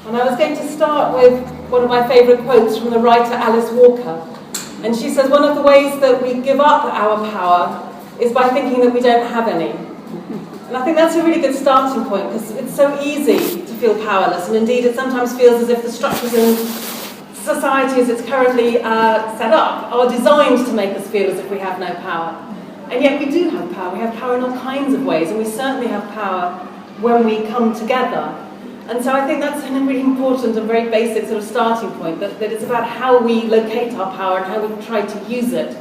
And I was going to start with one of my favourite quotes from the writer Alice Walker. And she says, one of the ways that we give up our power is by thinking that we don't have any. And I think that's a really good starting point, because it's so easy to feel powerless. And indeed, it sometimes feels as if the structures in society as it's currently set up are designed to make us feel as if we have no power. And yet we do have power. We have power in all kinds of ways, and we certainly have power when we come together. And so I think that's a really important and very basic sort of starting point, that it's about how we locate our power and how we try to use it.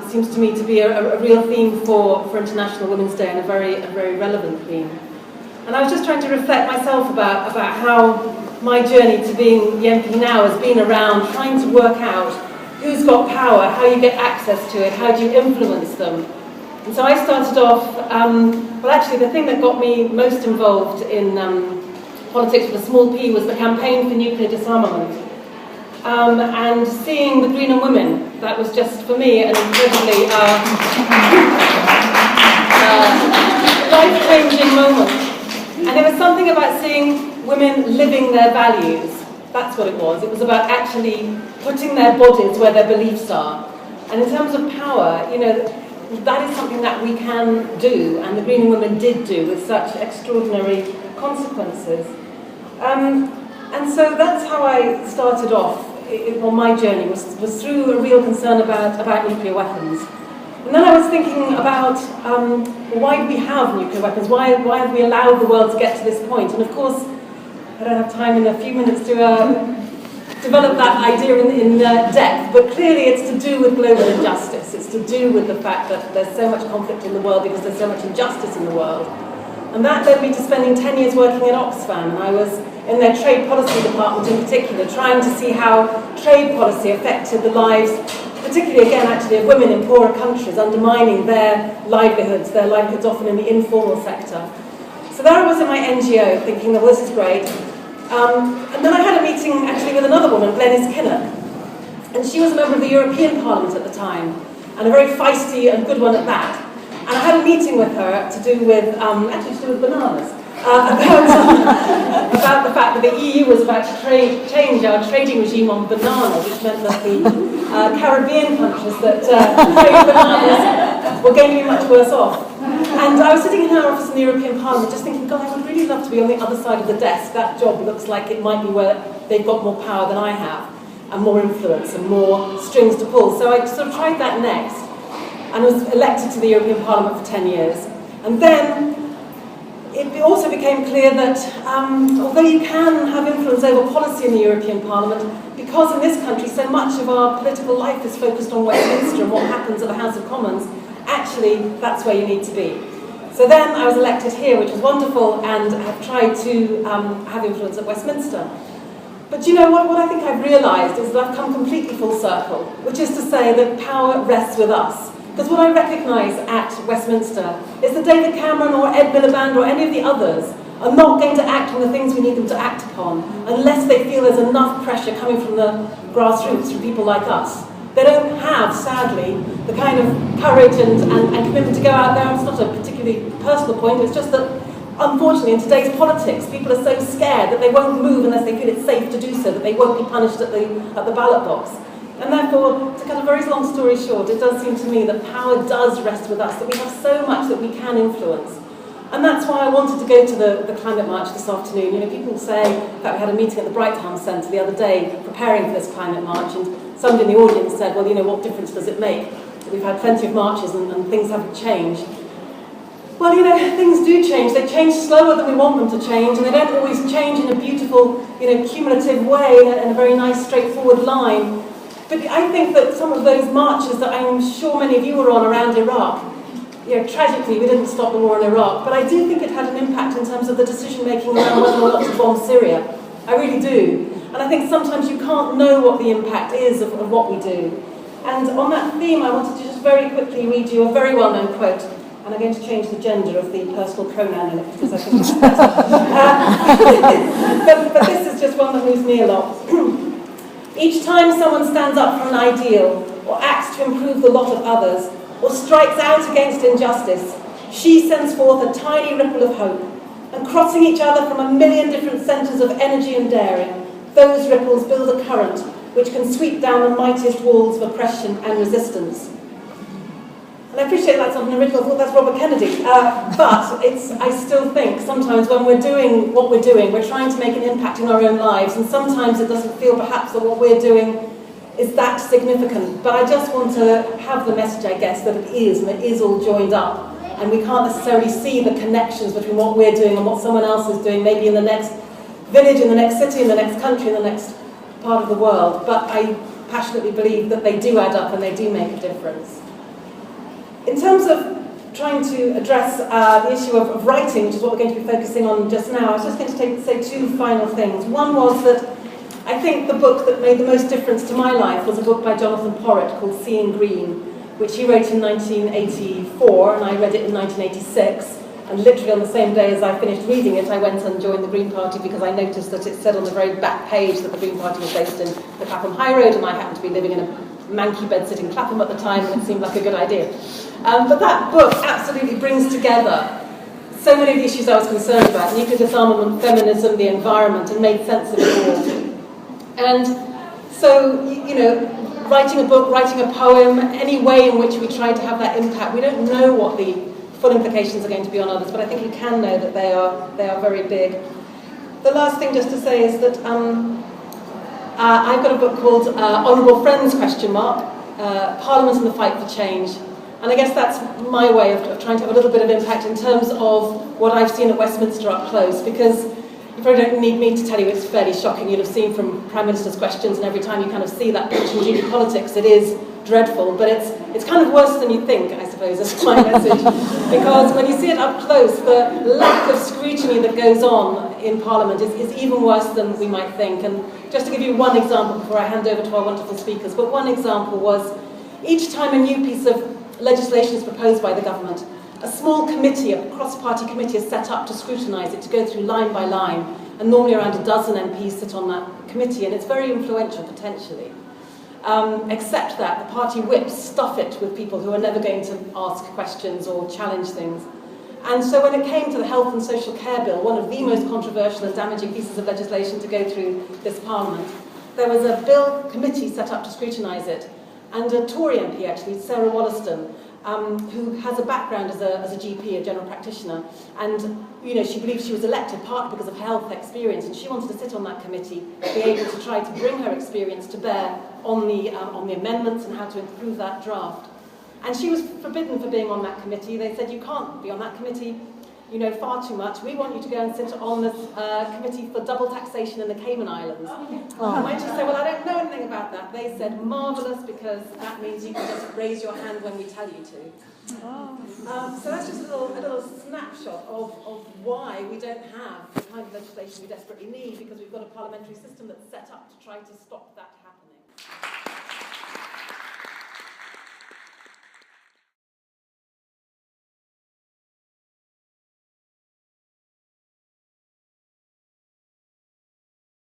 Seems to me to be a real theme for International Women's Day, and a very relevant theme. And I was just trying to reflect myself about how my journey to being the MP now has been around trying to work out who's got power, how you get access to it, how do you influence them. And so I started off, well actually the thing that got me most involved in politics with a small p was the campaign for nuclear disarmament. And seeing the Green and Women, that was just for me an incredibly life-changing moment. And it was something about seeing women living their values. That's what it was. It was about actually putting their bodies where their beliefs are. And in terms of power, you know, that is something that we can do, and the Green and Women did do with such extraordinary consequences. And so that's how I started off on my journey, was through a real concern about nuclear weapons. And then I was thinking about why do we have nuclear weapons? Why have we allowed the world to get to this point? And of course, I don't have time in a few minutes to develop that idea in depth, but clearly it's to do with global injustice. It's to do with the fact that there's so much conflict in the world because there's so much injustice in the world. And that led me to spending 10 years working at Oxfam, and I was in their trade policy department in particular, trying to see how trade policy affected the lives, particularly again actually of women in poorer countries, undermining their livelihoods often in the informal sector. So there I was in my NGO thinking, well, this is great. And then I had a meeting actually with another woman, Glenys Kinnock, and she was a member of the European Parliament at the time, and a very feisty and good one at that. And I had a meeting with her to do with, bananas, about the fact that the EU was about to change our trading regime on bananas, which meant that the Caribbean countries that trade bananas were going to be much worse off. And I was sitting in her office in the European Parliament just thinking, God, I would really love to be on the other side of the desk. That job looks like it might be where they've got more power than I have, and more influence and more strings to pull. So I sort of tried that next, and was elected to the European Parliament for 10 years. And then it also became clear that although you can have influence over policy in the European Parliament, because in this country so much of our political life is focused on Westminster and what happens at the House of Commons, actually that's where you need to be. So then I was elected here, which was wonderful, and have tried to have influence at Westminster. But you know, what I think I've realised is that I've come completely full circle, which is to say that power rests with us. Because what I recognise at Westminster is that David Cameron or Ed Miliband or any of the others are not going to act on the things we need them to act upon unless they feel there's enough pressure coming from the grassroots, from people like us. They don't have, sadly, the kind of courage and commitment to go out there. It's not a particularly personal point, it's just that, unfortunately, in today's politics, people are so scared that they won't move unless they feel it's safe to do so, that they won't be punished at the ballot box. And therefore, to cut a very long story short, it does seem to me that power does rest with us, that we have so much that we can influence. And that's why I wanted to go to the climate march this afternoon. You know, people say that we had a meeting at the Brighton Centre the other day preparing for this climate march, and somebody in the audience said, well, you know, what difference does it make? We've had plenty of marches and things haven't changed. Well, you know, things do change. They change slower than we want them to change, and they don't always change in a beautiful, you know, cumulative way, in a very nice, straightforward line. But I think that some of those marches that I'm sure many of you were on around Iraq, you know, tragically we didn't stop the war in Iraq, but I do think it had an impact in terms of the decision-making around whether or not to bomb Syria. I really do. And I think sometimes you can't know what the impact is of what we do. And on that theme, I wanted to just very quickly read you a very well-known quote, and I'm going to change the gender of the personal pronoun in it because I think it's better. But this is just one that moves me a lot. Each time someone stands up for an ideal, or acts to improve the lot of others, or strikes out against injustice, she sends forth a tiny ripple of hope, And crossing each other from a million different centres of energy and daring, those ripples build a current which can sweep down the mightiest walls of oppression and resistance. And I appreciate that's not an original thought, that's Robert Kennedy. But I still think sometimes when we're doing what we're doing, we're trying to make an impact in our own lives, and sometimes it doesn't feel perhaps that what we're doing is that significant. But I just want to have the message, I guess, that it is, and it is all joined up. And we can't necessarily see the connections between what we're doing and what someone else is doing, maybe in the next village, in the next city, in the next country, in the next part of the world. But I passionately believe that they do add up and they do make a difference. In terms of trying to address the issue of writing, which is what we're going to be focusing on just now, I was just going to say two final things. One was that I think the book that made the most difference to my life was a book by Jonathan Porritt called Seeing Green, which he wrote in 1984, and I read it in 1986. And literally on the same day as I finished reading it, I went and joined the Green Party because I noticed that it said on the very back page that the Green Party was based in the Clapham High Road, and I happened to be living in a manky bed sitting Clapham at the time, and it seemed like a good idea. But that book absolutely brings together so many of the issues I was concerned about: nuclear disarmament, feminism, the environment, and made sense of it all. And so, you know, writing a book, writing a poem, any way in which we try to have that impact, we don't know what the full implications are going to be on others, but I think we can know that they are very big. The last thing just to say is that I've got a book called Honourable Friends, Parliament and the Fight for Change. And I guess that's my way of trying to have a little bit of impact in terms of what I've seen at Westminster up close, because you probably don't need me to tell you it's fairly shocking. You'll have seen from Prime Minister's questions, and every time you kind of see that picture in GB politics, it is dreadful, but it's kind of worse than you think, I suppose, is my message. Because when you see it up close, the lack of scrutiny that goes on in Parliament is even worse than we might think. And just to give you one example before I hand over to our wonderful speakers, but one example was each time a new piece of legislation is proposed by the government, a small committee, a cross-party committee is set up to scrutinise it, to go through line by line, and normally around a dozen MPs sit on that committee, and it's very influential potentially. Except that the party whips stuff it with people who are never going to ask questions or challenge things. And so when it came to the Health and Social Care Bill, one of the most controversial and damaging pieces of legislation to go through this Parliament, there was a bill committee set up to scrutinise it, and a Tory MP, actually, Sarah Wollaston, who has a background as a GP, a general practitioner, and you know, she believes she was elected partly because of health experience, and she wanted to sit on that committee, be able to try to bring her experience to bear on the amendments and how to improve that draft. And she was forbidden for being on that committee. They said, you can't be on that committee, you know far too much. We want you to go and sit on this committee for double taxation in the Cayman Islands. Oh. And when she said, well, I don't know anything about that, they said, marvellous, because that means you can just raise your hand when we tell you to. Oh. So that's just a little snapshot of why we don't have the kind of legislation we desperately need, because we've got a parliamentary system that's set up to try to stop that